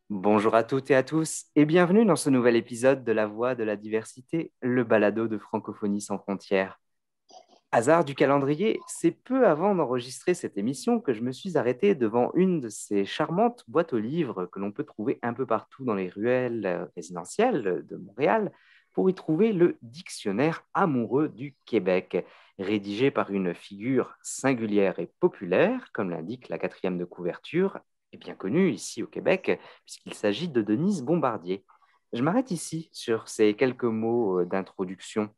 Bonjour à toutes et à tous et bienvenue dans ce nouvel épisode de La Voix de la Diversité, le balado de Francophonie sans frontières. Hasard du calendrier, c'est peu avant d'enregistrer cette émission que je me suis arrêté devant une de ces charmantes boîtes aux livres que l'on peut trouver un peu partout dans les ruelles résidentielles de Montréal pour y trouver le Dictionnaire amoureux du Québec, rédigé par une figure singulière et populaire, comme l'indique la quatrième de couverture, et bien connue ici au Québec, puisqu'il s'agit de Denise Bombardier. Je m'arrête ici sur ces quelques mots d'introduction.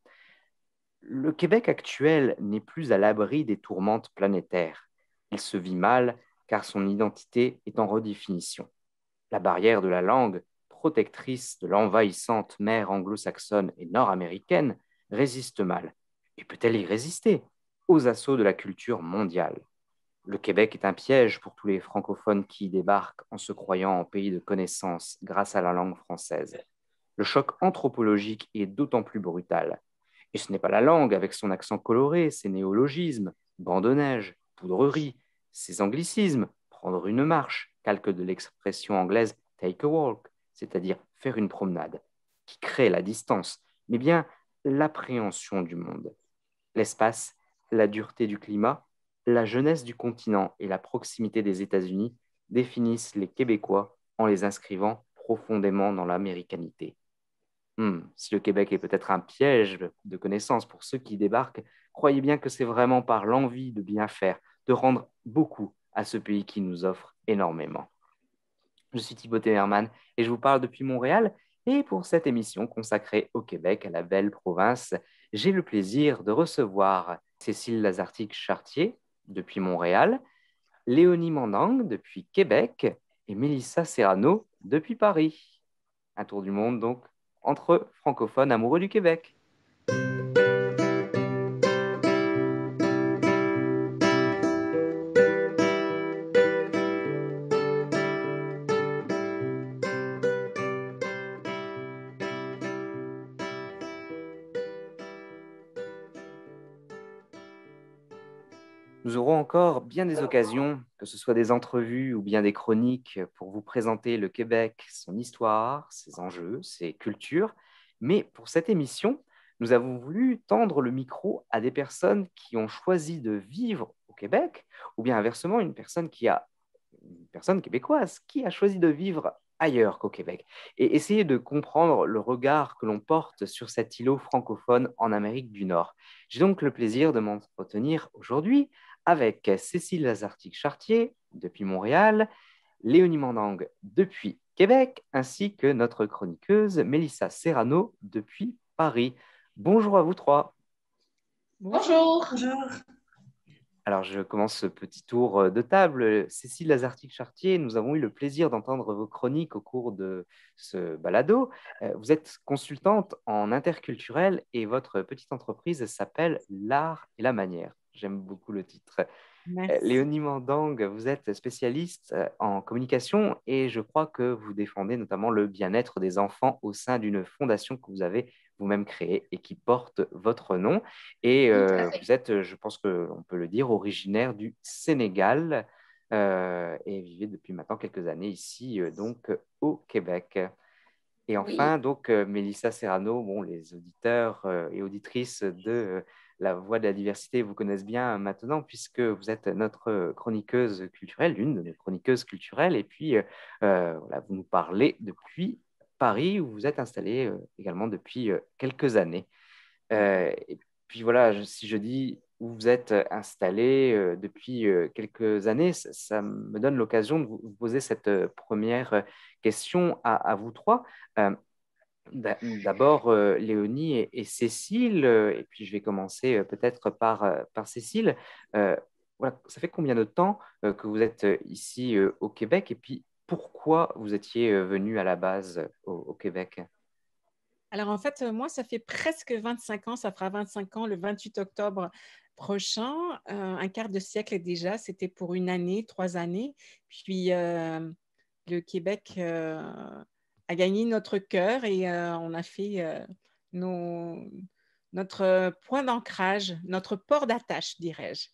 Le Québec actuel n'est plus à l'abri des tourmentes planétaires. Il se vit mal car son identité est en redéfinition. La barrière de la langue, protectrice de l'envahissante mer anglo-saxonne et nord-américaine, résiste mal. Et peut-elle y résister aux assauts de la culture mondiale? Le Québec est un piège pour tous les francophones qui y débarquent en se croyant en pays de connaissance grâce à la langue française. Le choc anthropologique est d'autant plus brutal. Et ce n'est pas la langue avec son accent coloré, ses néologismes, banc de neige, poudrerie, ses anglicismes, prendre une marche, calque de l'expression anglaise take a walk, c'est-à-dire faire une promenade, qui crée la distance, mais bien l'appréhension du monde. L'espace, la dureté du climat, la jeunesse du continent et la proximité des États-Unis définissent les Québécois en les inscrivant profondément dans l'américanité. Si le Québec est peut-être un piège de connaissances pour ceux qui débarquent, croyez bien que c'est vraiment par l'envie de bien faire, de rendre beaucoup à ce pays qui nous offre énormément. Je suis Thibaut Temerman et je vous parle depuis Montréal. Et pour cette émission consacrée au Québec, à la belle province, j'ai le plaisir de recevoir Cécile Lazartique-Chartier depuis Montréal, Léonie Mandang depuis Québec et Mélissa Serrano depuis Paris. Un tour du monde donc entre francophones amoureux du Québec. Nous aurons encore bien des occasions, que ce soit des entrevues ou bien des chroniques, pour vous présenter le Québec, son histoire, ses enjeux, ses cultures. Mais pour cette émission, nous avons voulu tendre le micro à des personnes qui ont choisi de vivre au Québec, ou bien inversement, une personne québécoise qui a choisi de vivre ailleurs qu'au Québec, et essayer de comprendre le regard que l'on porte sur cet îlot francophone en Amérique du Nord. J'ai donc le plaisir de m'entretenir aujourd'hui avec Cécile Lazartique-Chartier depuis Montréal, Léonie Mandang depuis Québec, ainsi que notre chroniqueuse Mélissa Serrano depuis Paris. Bonjour à vous trois. Bonjour. Bonjour. Alors, je commence ce petit tour de table. Cécile Lazartique-Chartier, nous avons eu le plaisir d'entendre vos chroniques au cours de ce balado. Vous êtes consultante en interculturel et votre petite entreprise s'appelle L'Art et la Manière. J'aime beaucoup le titre. Merci. Léonie Mandang, vous êtes spécialiste en communication et je crois que vous défendez notamment le bien-être des enfants au sein d'une fondation que vous avez vous-même créée et qui porte votre nom. Et Tout à fait. vous êtes, je pense qu'on peut le dire, originaire du Sénégal et vivez depuis maintenant quelques années ici, donc au Québec. Et Oui. enfin, donc, Mélissa Serrano, bon, les auditeurs et auditrices de La Voix de la Diversité vous connaissent bien maintenant, puisque vous êtes notre chroniqueuse culturelle, l'une de nos chroniqueuses culturelles, et puis voilà, vous nous parlez depuis Paris, où vous êtes installée également depuis quelques années. Et puis voilà, si je dis où vous êtes installé depuis quelques années, ça me donne l'occasion de vous poser cette première question à vous trois. Euh, D'abord, Léonie et Cécile, et puis je vais commencer peut-être par Cécile. Voilà, ça fait combien de temps que vous êtes ici au Québec et puis pourquoi vous étiez venu à la base au Québec? Alors, en fait, moi, ça fait presque 25 ans, ça fera 25 ans le 28 octobre prochain, un quart de siècle déjà, c'était pour une année, 3 années. Puis, le Québec a gagné notre cœur et on a fait notre point d'ancrage, notre port d'attache, dirais-je.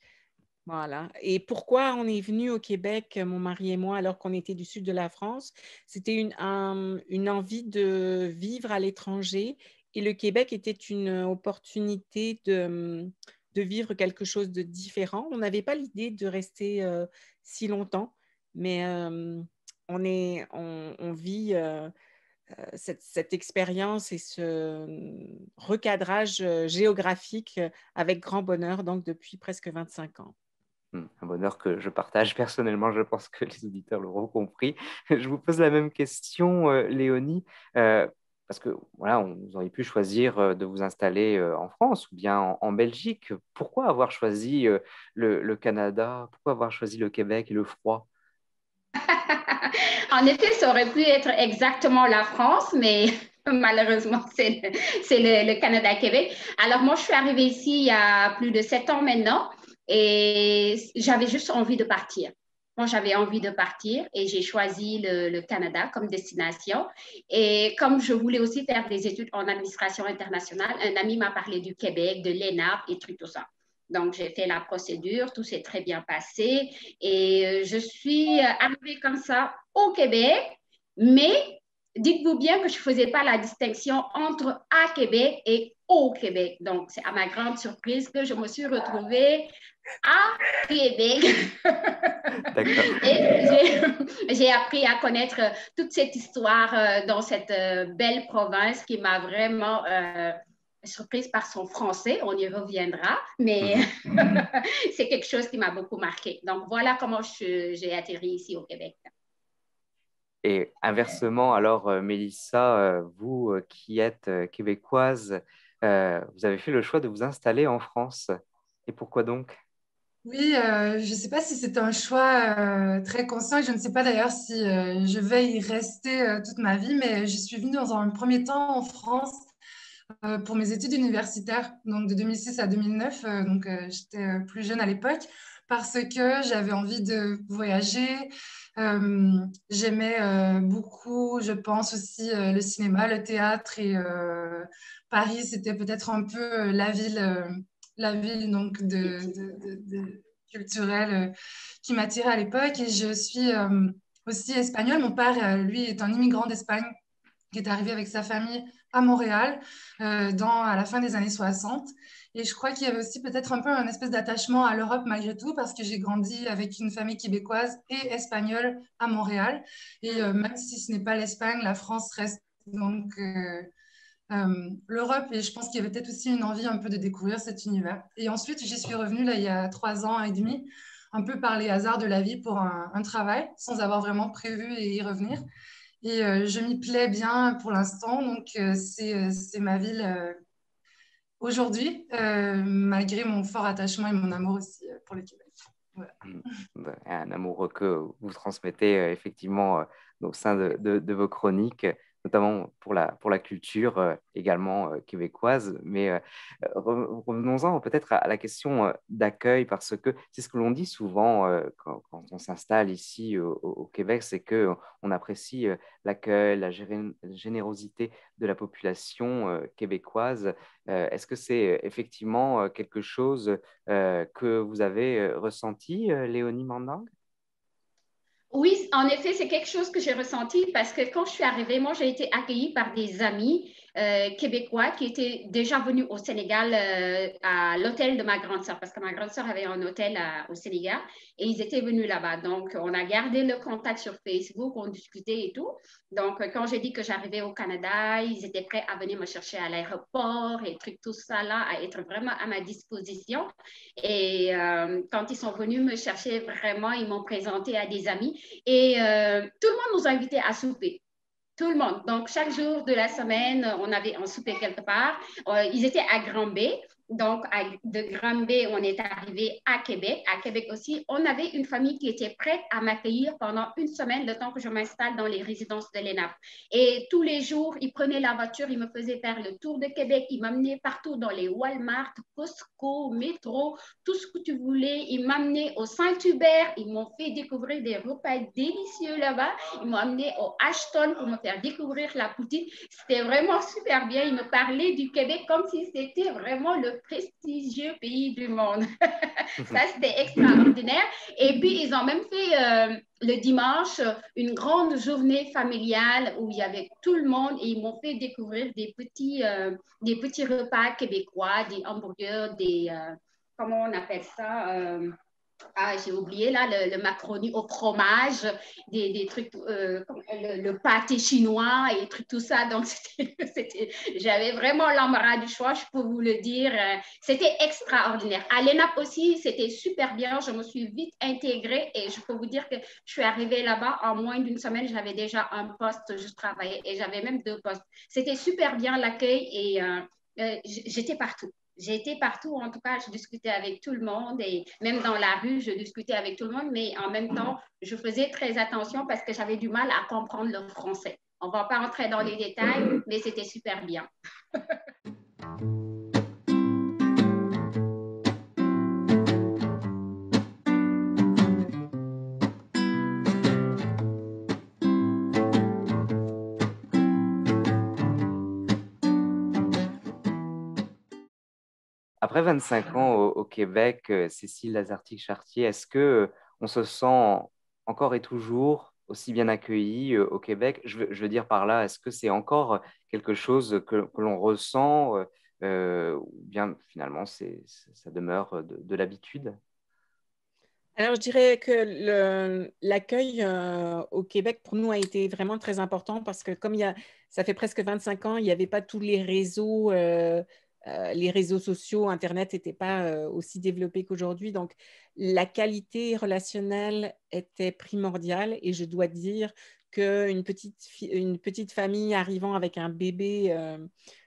Voilà. Et pourquoi on est venu au Québec, mon mari et moi, alors qu'on était du sud de la France? C'était une envie de vivre à l'étranger et le Québec était une opportunité de vivre quelque chose de différent. On n'avait pas l'idée de rester si longtemps, mais on vit cette expérience et ce recadrage géographique avec grand bonheur, donc depuis presque 25 ans. Un bonheur que je partage personnellement, je pense que les auditeurs l'auront compris. Je vous pose la même question, Léonie, parce que voilà, vous auriez pu choisir de vous installer en France ou bien en Belgique. Pourquoi avoir choisi le Canada? Pourquoi avoir choisi le Québec et le froid? En effet, ça aurait pu être exactement la France, mais malheureusement, c'est le Canada-Québec. Alors, moi, je suis arrivée ici il y a plus de 7 ans maintenant et j'avais juste envie de partir. Moi, j'avais envie de partir et j'ai choisi le Canada comme destination. Et comme je voulais aussi faire des études en administration internationale, un ami m'a parlé du Québec, de l'ENAP et tout ça. Donc, j'ai fait la procédure, tout s'est très bien passé et je suis arrivée comme ça au Québec, mais dites-vous bien que je ne faisais pas la distinction entre à Québec et au Québec. Donc, c'est à ma grande surprise que je me suis retrouvée à Québec. D'accord. Et j'ai appris à connaître toute cette histoire dans cette belle province qui m'a vraiment surprise par son français, on y reviendra, mais c'est quelque chose qui m'a beaucoup marqué. Donc, voilà comment j'ai atterri ici au Québec. Et inversement, alors, Mélissa, vous qui êtes québécoise, vous avez fait le choix de vous installer en France. Et pourquoi donc? Oui, je ne sais pas si c'est un choix très conscient et je ne sais pas d'ailleurs si je vais y rester toute ma vie, mais je suis venue dans un premier temps en France pour mes études universitaires, donc de 2006 à 2009, donc j'étais plus jeune à l'époque, parce que j'avais envie de voyager. J'aimais beaucoup, je pense aussi, le cinéma, le théâtre et Paris, c'était peut-être un peu la ville donc culturelle qui m'attirait à l'époque. Et je suis aussi espagnole. Mon père, lui, est un immigrant d'Espagne qui est arrivé avec sa famille à Montréal à la fin des années 60. Et je crois qu'il y avait aussi peut-être un peu un espèce d'attachement à l'Europe malgré tout, parce que j'ai grandi avec une famille québécoise et espagnole à Montréal. Et même si ce n'est pas l'Espagne, la France reste donc l'Europe. Et je pense qu'il y avait peut-être aussi une envie un peu de découvrir cet univers. Et ensuite, j'y suis revenue là, il y a 3 ans et demi, un peu par les hasards de la vie pour un travail, sans avoir vraiment prévu y revenir. Et je m'y plais bien pour l'instant, donc c'est ma ville aujourd'hui, malgré mon fort attachement et mon amour aussi pour le Québec. Voilà. Un amour que vous transmettez effectivement au sein de vos chroniques, notamment pour la culture également québécoise. Mais revenons-en peut-être à la question d'accueil, parce que c'est ce que l'on dit souvent quand on s'installe ici au Québec, c'est qu'on apprécie l'accueil, la générosité de la population québécoise. Est-ce que c'est effectivement quelque chose que vous avez ressenti, Léonie Mandang? Oui, en effet, c'est quelque chose que j'ai ressenti parce que quand je suis arrivée, moi, j'ai été accueillie par des amis québécois qui étaient déjà venus au Sénégal à l'hôtel de ma grande sœur, parce que ma grande sœur avait un hôtel au Sénégal et ils étaient venus là-bas. Donc, on a gardé le contact sur Facebook, on discutait et tout. Donc, quand j'ai dit que j'arrivais au Canada, ils étaient prêts à venir me chercher à l'aéroport et trucs, tout ça là, à être vraiment à ma disposition. Et quand ils sont venus me chercher, vraiment, ils m'ont présenté à des amis. Et tout le monde nous a invités à souper. Tout le monde. Donc, chaque jour de la semaine, on avait un souper quelque part. Ils étaient à Grand-Bay. Donc, de Granby, on est arrivé à Québec. À Québec aussi, on avait une famille qui était prête à m'accueillir pendant une semaine, le temps que je m'installe dans les résidences de l'ENAP. Et tous les jours, ils prenaient la voiture, ils me faisaient faire le tour de Québec, ils m'amenaient partout dans les Walmart, Costco, métro, tout ce que tu voulais. Ils m'amenaient au Saint-Hubert, ils m'ont fait découvrir des repas délicieux là-bas. Ils m'ont amené au Ashton pour me faire découvrir la poutine. C'était vraiment super bien. Ils me parlaient du Québec comme si c'était vraiment le prestigieux pays du monde. Ça, c'était extraordinaire. Et puis, ils ont même fait le dimanche une grande journée familiale où il y avait tout le monde et ils m'ont fait découvrir des petits repas québécois, des hamburgers, comment on appelle ça? J'ai oublié là, le macaroni au fromage, des trucs, le pâté chinois et trucs, tout ça. Donc, j'avais vraiment l'embarras du choix, je peux vous le dire. C'était extraordinaire. À l'ENAP aussi, c'était super bien. Je me suis vite intégrée et je peux vous dire que je suis arrivée là-bas en moins d'une semaine. J'avais déjà un poste, je travaillais et j'avais même 2 postes. C'était super bien l'accueil et j'étais partout. J'ai été partout, en tout cas, je discutais avec tout le monde et même dans la rue, je discutais avec tout le monde, mais en même temps, je faisais très attention parce que j'avais du mal à comprendre le français. On ne va pas entrer dans les détails, mais c'était super bien. Après 25 ans au Québec, Cécile Lazartique-Chartier, est-ce que on se sent encore et toujours aussi bien accueilli au Québec? Je veux dire par là, est-ce que c'est encore quelque chose que l'on ressent ou bien finalement ça demeure de l'habitude? Alors, je dirais que l'accueil au Québec, pour nous, a été vraiment très important parce que comme ça fait presque 25 ans, il n'y avait pas tous les réseaux sociaux, Internet n'était pas aussi développé qu'aujourd'hui. Donc, la qualité relationnelle était primordiale et je dois dire qu'une une petite famille arrivant avec un bébé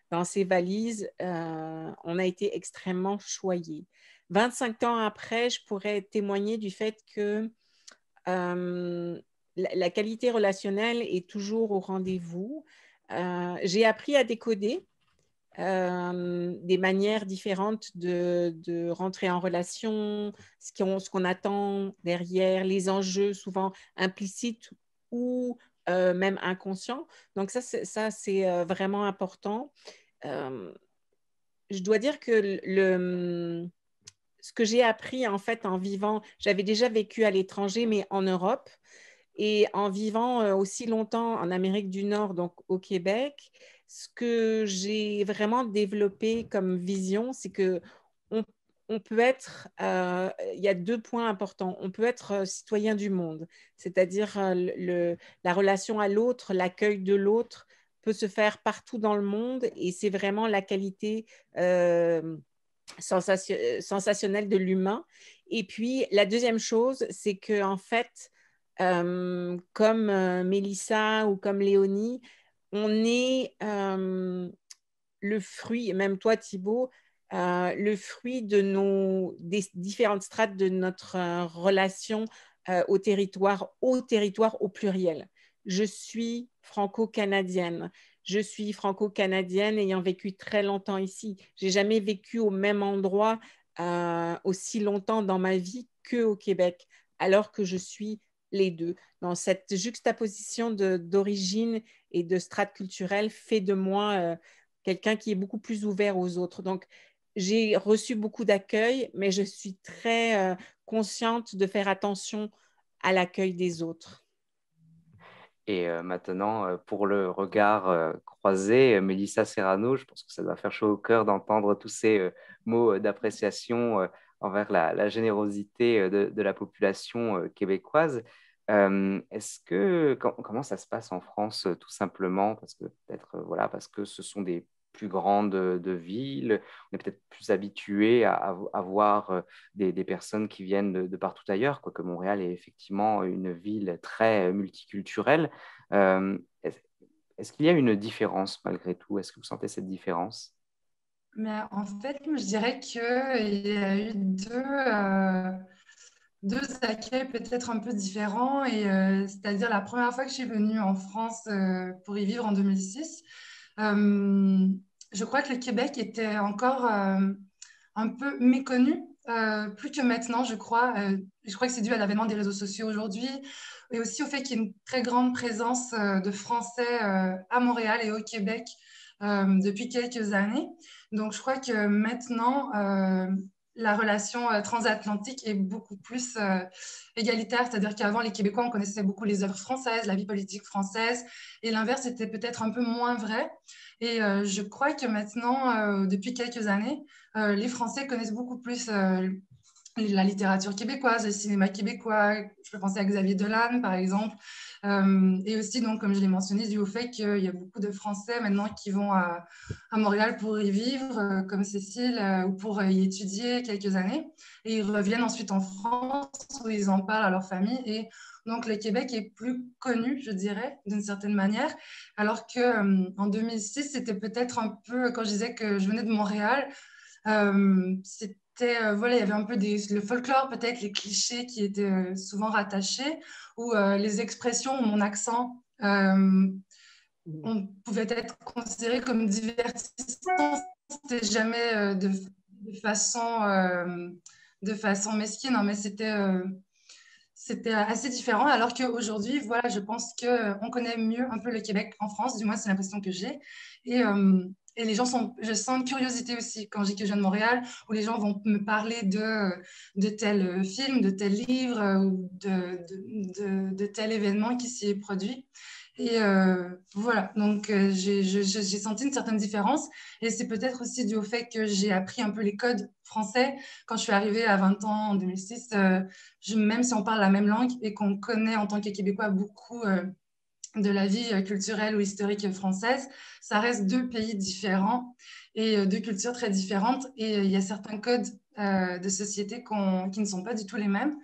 dans ses valises, on a été extrêmement choyés. 25 ans après, je pourrais témoigner du fait que la qualité relationnelle est toujours au rendez-vous. J'ai appris à décoder des manières différentes de rentrer en relation, ce qu'on attend derrière, les enjeux souvent implicites ou même inconscients. Donc ça, c'est vraiment important. Euh, je dois dire que ce que j'ai appris en fait en vivant, j'avais déjà vécu à l'étranger, mais en Europe, et en vivant aussi longtemps en Amérique du Nord, donc au Québec, ce que j'ai vraiment développé comme vision, c'est que on, on peut être, il y a 2 points importants. On peut être citoyen du monde, c'est-à-dire la relation à l'autre, l'accueil de l'autre peut se faire partout dans le monde et c'est vraiment la qualité sensationnelle de l'humain. Et puis, la deuxième chose, c'est que en fait, comme Mélissa ou comme Léonie, on est le fruit, même toi Thibaut, le fruit des différentes strates de notre relation au territoire au pluriel. Je suis franco-canadienne. Je suis franco-canadienne ayant vécu très longtemps ici. J'ai jamais vécu au même endroit aussi longtemps dans ma vie qu'au Québec, alors que je suis les deux. Dans cette juxtaposition d'origine et de strates culturelles fait de moi quelqu'un qui est beaucoup plus ouvert aux autres. Donc, j'ai reçu beaucoup d'accueil, mais je suis très consciente de faire attention à l'accueil des autres. Et maintenant, pour le regard croisé, Mélissa Serrano, je pense que ça doit faire chaud au cœur d'entendre tous ces mots d'appréciation envers la générosité de la population québécoise. Comment ça se passe en France, tout simplement? Parce que peut-être, voilà, parce que ce sont des plus grandes de villes, on est peut-être plus habitué à voir des personnes qui viennent de partout ailleurs, quoique Montréal est effectivement une ville très multiculturelle. Euh, est-ce qu'il y a une différence malgré tout? Est-ce que vous sentez cette différence? Mais en fait, je dirais qu'il y a eu deux accueils peut-être un peu différents. C'est-à-dire la première fois que je suis venue en France pour y vivre en 2006, euh, je crois que le Québec était encore un peu méconnu, plus que maintenant, je crois. Je crois que c'est dû à l'avènement des réseaux sociaux aujourd'hui et aussi au fait qu'il y ait une très grande présence de Français à Montréal et au Québec depuis quelques années. Donc, je crois que maintenant, la relation transatlantique est beaucoup plus égalitaire, c'est-à-dire qu'avant, les Québécois, on connaissait beaucoup les œuvres françaises, la vie politique française, et l'inverse était peut-être un peu moins vrai. Je crois que maintenant, depuis quelques années, les Français connaissent beaucoup plus la littérature québécoise, le cinéma québécois. Je peux penser à Xavier Dolan, par exemple. Et aussi, donc, comme je l'ai mentionné, dû au fait qu'il y a beaucoup de Français maintenant qui vont à Montréal pour y vivre, comme Cécile, ou pour y étudier quelques années. Et ils reviennent ensuite en France, où ils en parlent à leur famille. Et donc, le Québec est plus connu, je dirais, d'une certaine manière. Alors qu'en 2006, c'était peut-être un peu, quand je disais que je venais de Montréal, voilà, il y avait un peu le folklore, peut-être les clichés qui étaient souvent rattachés, ou les expressions, ou mon accent, on pouvait être considéré comme divertissant. C'était jamais de façon mesquine, non, mais c'était assez différent. Alors qu'aujourd'hui, voilà, je pense qu'on connaît mieux un peu le Québec en France, du moins c'est l'impression que j'ai. Et, euh, et les gens je sens une curiosité aussi quand je dis que je viens de Montréal, où les gens vont me parler de tel film, de tel livre ou de tel événement qui s'y est produit. Voilà, donc j'ai senti une certaine différence. Et c'est peut-être aussi dû au fait que j'ai appris un peu les codes français. Quand je suis arrivée à 20 ans en 2006, même si on parle la même langue et qu'on connaît en tant que Québécois beaucoup de la vie culturelle ou historique française, ça reste deux pays différents et deux cultures très différentes. Et il y a certains codes de société qui ne sont pas du tout les mêmes.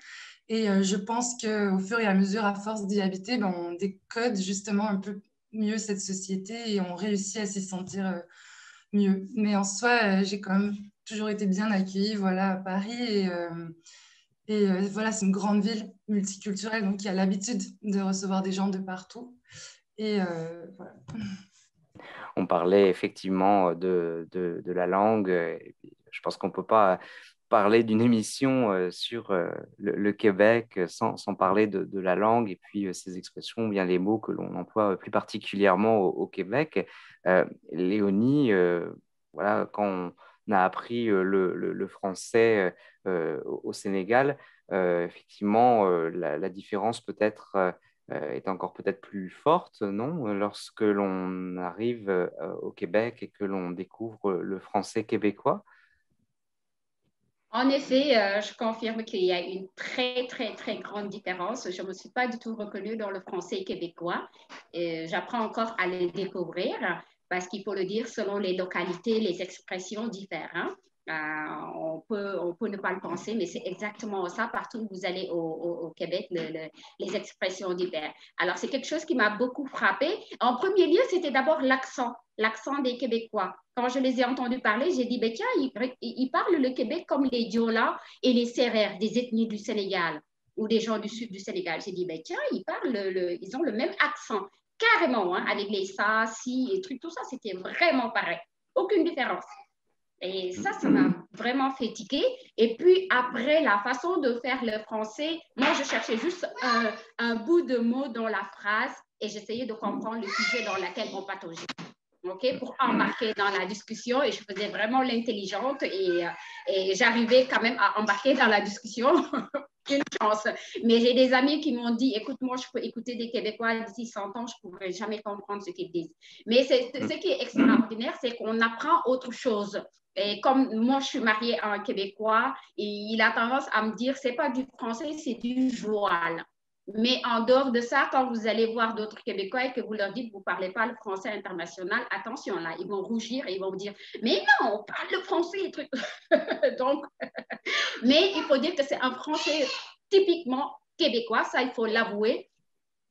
Et je pense qu'au fur et à mesure, à force d'y habiter, ben, on décode justement un peu mieux cette société et on réussit à s'y sentir mieux. Mais en soi, j'ai quand même toujours été bien accueillie, voilà, à Paris. Voilà, c'est une grande ville multiculturelle, donc il y a l'habitude de recevoir des gens de partout. Voilà. On parlait effectivement de la langue. Je pense qu'on ne peut pas parler d'une émission sur le Québec sans parler de la langue et puis ces expressions, bien les mots que l'on emploie plus particulièrement au Québec. Léonie, voilà, quand on a appris le français au Sénégal, effectivement, la différence peut-être est encore peut-être plus forte, non? Lorsque l'on arrive au Québec et que l'on découvre le français québécois. En effet, je confirme qu'il y a une très, très, très grande différence. Je ne me suis pas du tout reconnue dans le français québécois. J'apprends encore à le découvrir parce qu'il faut le dire, selon les localités, les expressions diffèrent. Hein. On peut ne pas le penser, mais c'est exactement ça. Partout où vous allez au Québec, les expressions diffèrent. Alors, c'est quelque chose qui m'a beaucoup frappée. En premier lieu, c'était d'abord l'accent des Québécois. Quand je les ai entendus parler, j'ai dit, ben, tiens, ils parlent le Québec comme les Diola et les Sérères, des ethnies du Sénégal ou des gens du sud du Sénégal. J'ai dit, ben, tiens, ils ont le même accent, carrément, hein, avec les ça, si et trucs, tout ça, c'était vraiment pareil. Aucune différence. Et ça m'a vraiment fait tiquer. Et puis après, la façon de faire le français, moi, je cherchais juste un bout de mot dans la phrase et j'essayais de comprendre le sujet dans lequel on pataugeait. Okay, pour embarquer dans la discussion et je faisais vraiment l'intelligente et j'arrivais quand même à embarquer dans la discussion. Une chance. Mais j'ai des amis qui m'ont dit, écoute, moi, je peux écouter des Québécois d'ici 100 ans, je ne pourrais jamais comprendre ce qu'ils disent. Mais ce qui est extraordinaire, c'est qu'on apprend autre chose. Et comme moi, je suis mariée à un Québécois, et il a tendance à me dire, c'est pas du français, c'est du joual. Mais en dehors de ça, quand vous allez voir d'autres Québécois et que vous leur dites que vous ne parlez pas le français international, attention là, ils vont rougir et ils vont vous dire « Mais non, on parle le français !» Donc, mais il faut dire que c'est un français typiquement québécois, ça il faut l'avouer.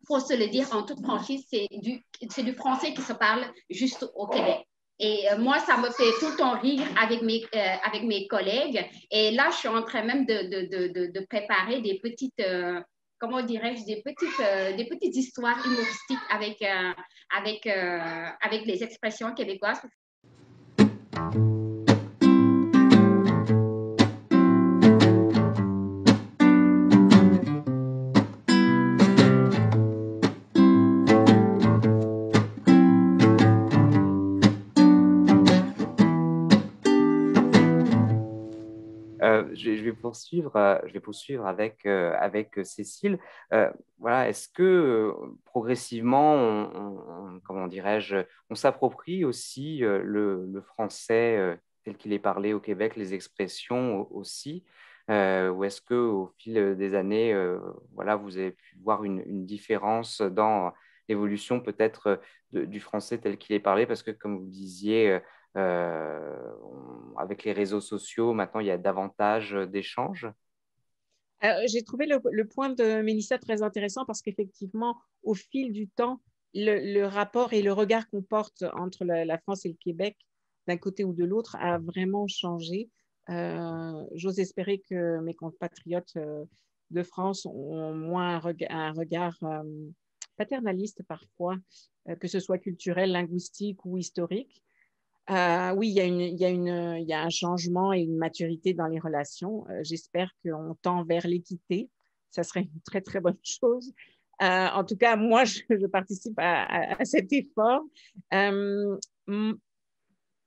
Il faut se le dire en toute franchise, c'est du français qui se parle juste au Québec. Et moi, ça me fait tout le temps rire avec mes collègues. Et là, je suis en train même de préparer des petites, comment dirais-je, des petites histoires humoristiques avec les expressions québécoises. Je vais poursuivre avec Cécile. Voilà, est-ce que progressivement, comment dirais-je, on s'approprie aussi le français tel qu'il est parlé au Québec, les expressions aussi, ou est-ce que au fil des années, voilà, vous avez pu voir une différence dans l'évolution peut-être du français tel qu'il est parlé, parce que comme vous disiez, avec les réseaux sociaux, maintenant, il y a davantage d'échanges. J'ai trouvé le point de Mélissa très intéressant parce qu'effectivement, au fil du temps, le rapport et le regard qu'on porte entre la France et le Québec, d'un côté ou de l'autre, a vraiment changé. J'ose espérer que mes compatriotes de France ont moins un regard paternaliste parfois, que ce soit culturel, linguistique ou historique. Oui, il y a un changement et une maturité dans les relations. J'espère qu'on tend vers l'équité. Ça serait une très, très bonne chose. En tout cas, moi, je participe à cet effort. Euh,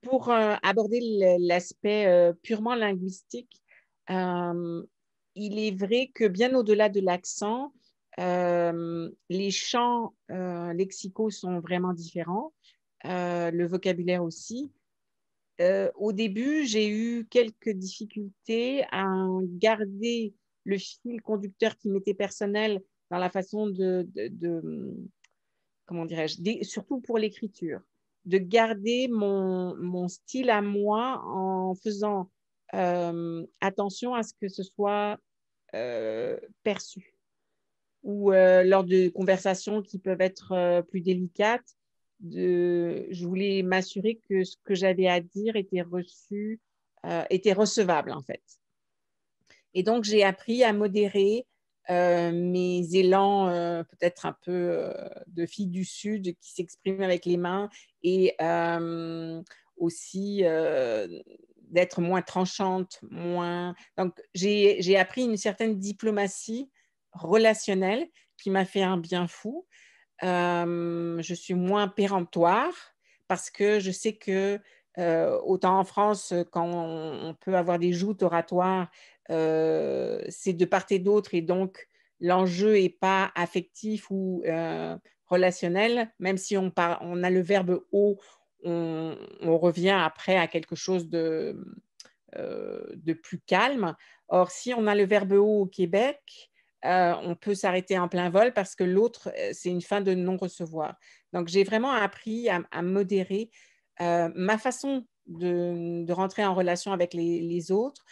pour aborder l'aspect purement linguistique, il est vrai que bien au-delà de l'accent, les champs lexicaux sont vraiment différents, le vocabulaire aussi. Au début, j'ai eu quelques difficultés à garder le fil conducteur qui m'était personnel dans la façon comment dirais-je, surtout pour l'écriture, de garder mon style à moi en faisant attention à ce que ce soit perçu ou lors de conversations qui peuvent être plus délicates. Je voulais m'assurer que ce que j'avais à dire était reçu, était recevable en fait. Et donc, j'ai appris à modérer mes élans peut-être un peu de fille du Sud qui s'expriment avec les mains et aussi d'être moins tranchante, moins... Donc, j'ai appris une certaine diplomatie relationnelle qui m'a fait un bien fou. Je suis moins péremptoire parce que je sais que autant en France, quand on peut avoir des joutes oratoires, c'est de part et d'autre et donc l'enjeu n'est pas affectif ou relationnel. Même si on a le verbe haut, on revient après à quelque chose de plus calme. Or, si on a le verbe haut au Québec, on peut s'arrêter en plein vol parce que l'autre, c'est une fin de non-recevoir. Donc, j'ai vraiment appris à modérer ma façon de rentrer en relation avec les autres,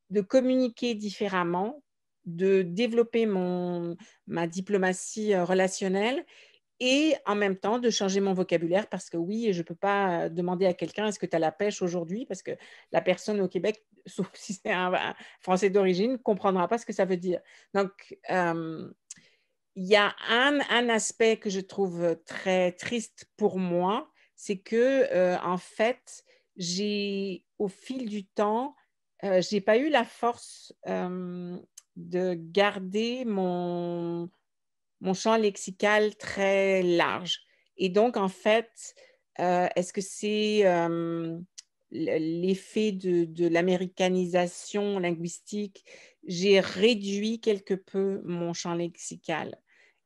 de communiquer différemment, de développer ma diplomatie relationnelle et en même temps de changer mon vocabulaire parce que oui, je ne peux pas demander à quelqu'un est-ce que tu as la pêche aujourd'hui parce que la personne au Québec, sauf si c'est un Français d'origine, ne comprendra pas ce que ça veut dire. Donc, il y a un aspect que je trouve très triste pour moi, c'est que en fait, au fil du temps, je n'ai pas eu la force de garder mon champ lexical très large. Et donc, en fait, est-ce que c'est l'effet de l'américanisation linguistique? J'ai réduit quelque peu mon champ lexical.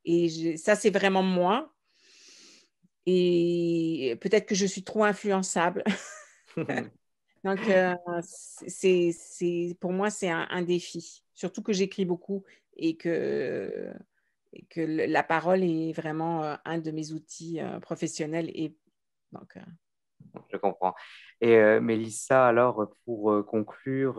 Et ça, c'est vraiment moi. Et peut-être que je suis trop influençable. Donc, pour moi, c'est un défi. Surtout que j'écris beaucoup et que la parole est vraiment un de mes outils professionnels. Et donc, Je comprends. Et Mélissa, alors pour conclure,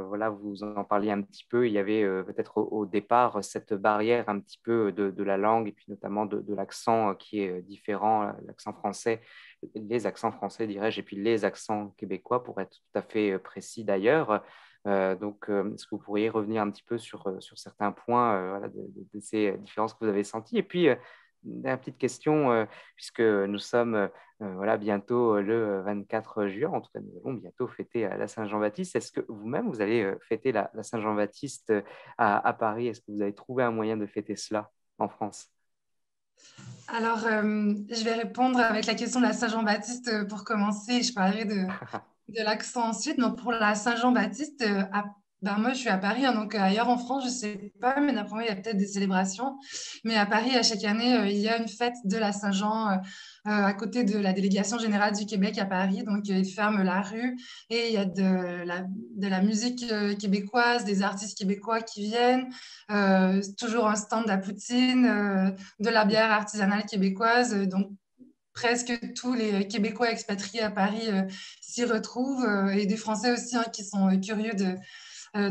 voilà, vous en parliez un petit peu, il y avait peut-être au départ cette barrière un petit peu de la langue et puis notamment de l'accent qui est différent, l'accent français, les accents français dirais-je, et puis les accents québécois pour être tout à fait précis d'ailleurs. Donc, est-ce que vous pourriez revenir un petit peu sur certains points voilà, de ces différences que vous avez senties? Et puis, dernière petite question, puisque nous sommes voilà, bientôt le 24 juin, en tout cas, nous allons bientôt fêter la Saint-Jean-Baptiste. Est-ce que vous-même, vous allez fêter la Saint-Jean-Baptiste à Paris? Est-ce que vous avez trouvé un moyen de fêter cela en France? Alors, je vais répondre avec la question de la Saint-Jean-Baptiste pour commencer. Je parlerai de l'accent ensuite. Donc, pour la Saint-Jean-Baptiste, ben, moi, je suis à Paris, hein, donc ailleurs en France, je ne sais pas, mais d'après moi, il y a peut-être des célébrations. Mais à Paris, à chaque année, il y a une fête de la Saint-Jean à côté de la délégation générale du Québec à Paris. Donc, ils ferment la rue et il y a de la musique québécoise, des artistes québécois qui viennent, toujours un stand à poutine, de la bière artisanale québécoise. Donc, presque tous les Québécois expatriés à Paris s'y retrouvent et des Français aussi hein, qui sont curieux de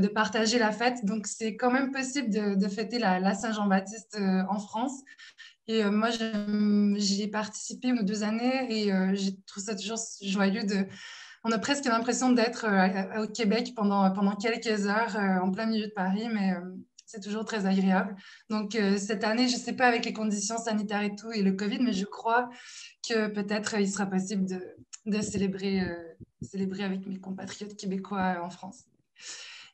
partager la fête. Donc, c'est quand même possible de fêter la Saint-Jean-Baptiste en France. Et moi, j'y ai participé une ou deux années et je trouve ça toujours joyeux on a presque l'impression d'être au Québec pendant quelques heures en plein milieu de Paris, mais c'est toujours très agréable. Donc, cette année, je ne sais pas avec les conditions sanitaires et tout et le Covid, mais je crois que peut-être il sera possible de célébrer avec mes compatriotes québécois en France.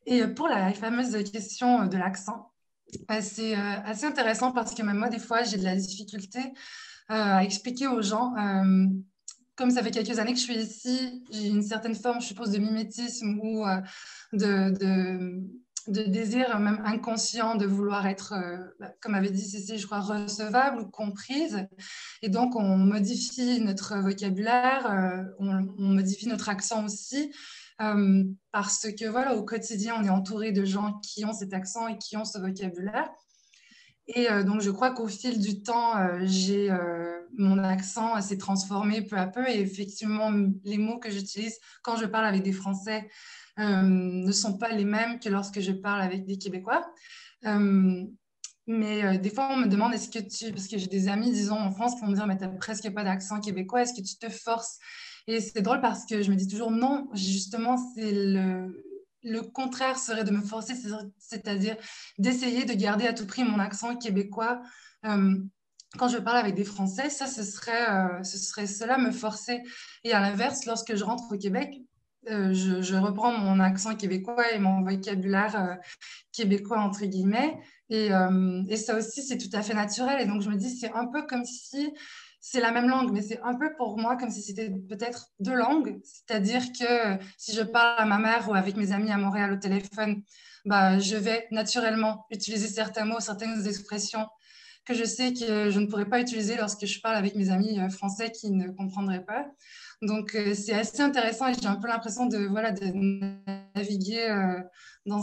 Et pour la fameuse question de l'accent, c'est assez intéressant parce que même moi, des fois, j'ai de la difficulté à expliquer aux gens. Comme ça fait quelques années que je suis ici, j'ai une certaine forme, je suppose, de mimétisme ou de, de, de désir même inconscient de vouloir être, comme avait dit Cécile, je crois, recevable ou comprise. Et donc, on modifie notre vocabulaire, on modifie notre accent aussi. Parce que voilà, au quotidien, on est entouré de gens qui ont cet accent et qui ont ce vocabulaire. Et donc, je crois qu'au fil du temps, mon accent s'est transformé peu à peu. Et effectivement, les mots que j'utilise quand je parle avec des Français ne sont pas les mêmes que lorsque je parle avec des Québécois. Euh, mais des fois, on me demande, parce que j'ai des amis, disons, en France, qui vont me dire, mais tu n'as presque pas d'accent québécois, est-ce que tu te forces? Et c'est drôle parce que je me dis toujours, non, justement, le contraire serait de me forcer, c'est-à-dire d'essayer de garder à tout prix mon accent québécois. Euh, Quand je parle avec des Français, ça, ce serait cela me forcer. Et à l'inverse, lorsque je rentre au Québec, je reprends mon accent québécois et mon vocabulaire québécois, entre guillemets. Et ça aussi, c'est tout à fait naturel. Et donc, je me dis, c'est un peu comme si c'est la même langue, mais c'est un peu pour moi comme si c'était peut-être deux langues. C'est-à-dire que si je parle à ma mère ou avec mes amis à Montréal au téléphone, bah, je vais naturellement utiliser certains mots, certaines expressions que je sais que je ne pourrais pas utiliser lorsque je parle avec mes amis français qui ne comprendraient pas. Donc, c'est assez intéressant et j'ai un peu l'impression voilà, de naviguer dans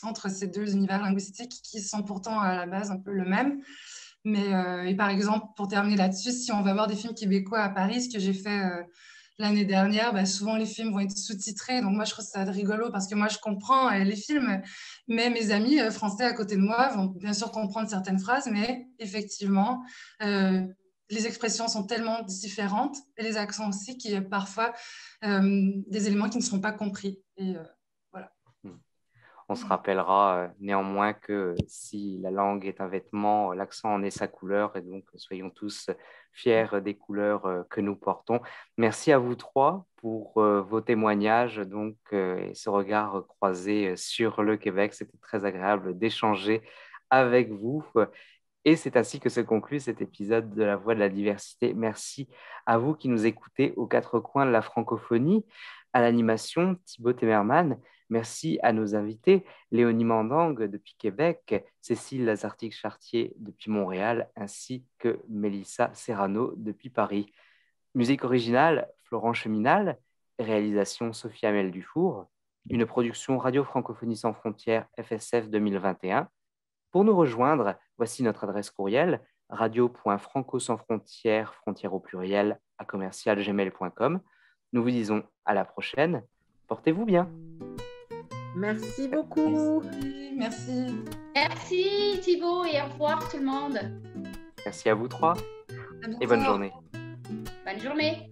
entre ces deux univers linguistiques qui sont pourtant à la base un peu le même. Mais, et par exemple, pour terminer là-dessus, si on va voir des films québécois à Paris, ce que j'ai fait l'année dernière, bah, souvent les films vont être sous-titrés. Donc moi, je trouve ça rigolo parce que moi, je comprends les films, mais mes amis français à côté de moi vont bien sûr comprendre certaines phrases, mais effectivement, les expressions sont tellement différentes et les accents aussi qu'il y a parfois des éléments qui ne seront pas compris. Et voilà. On se rappellera néanmoins que si la langue est un vêtement, l'accent en est sa couleur, et donc soyons tous fiers des couleurs que nous portons. Merci à vous trois pour vos témoignages donc, et ce regard croisé sur le Québec. C'était très agréable d'échanger avec vous. Et c'est ainsi que se conclut cet épisode de La Voix de la Diversité. Merci à vous qui nous écoutez aux quatre coins de la francophonie, à l'animation Thibaut Temerman. Merci à nos invités, Léonie Mandang depuis Québec, Cécile Lazartique-Chartier depuis Montréal, ainsi que Mélissa Serrano depuis Paris. Musique originale, Florent Cheminal, réalisation Sophie Amel Dufour, une production Radio Francophonie sans frontières FSF 2021. Pour nous rejoindre, voici notre adresse courriel radio.franco-sans-frontières, frontières au pluriel, @gmail.com. Nous vous disons à la prochaine. Portez-vous bien. Merci beaucoup. Merci. Merci Thibaut et au revoir tout le monde. Merci à vous trois À bientôt. et bonne journée. Bonne journée.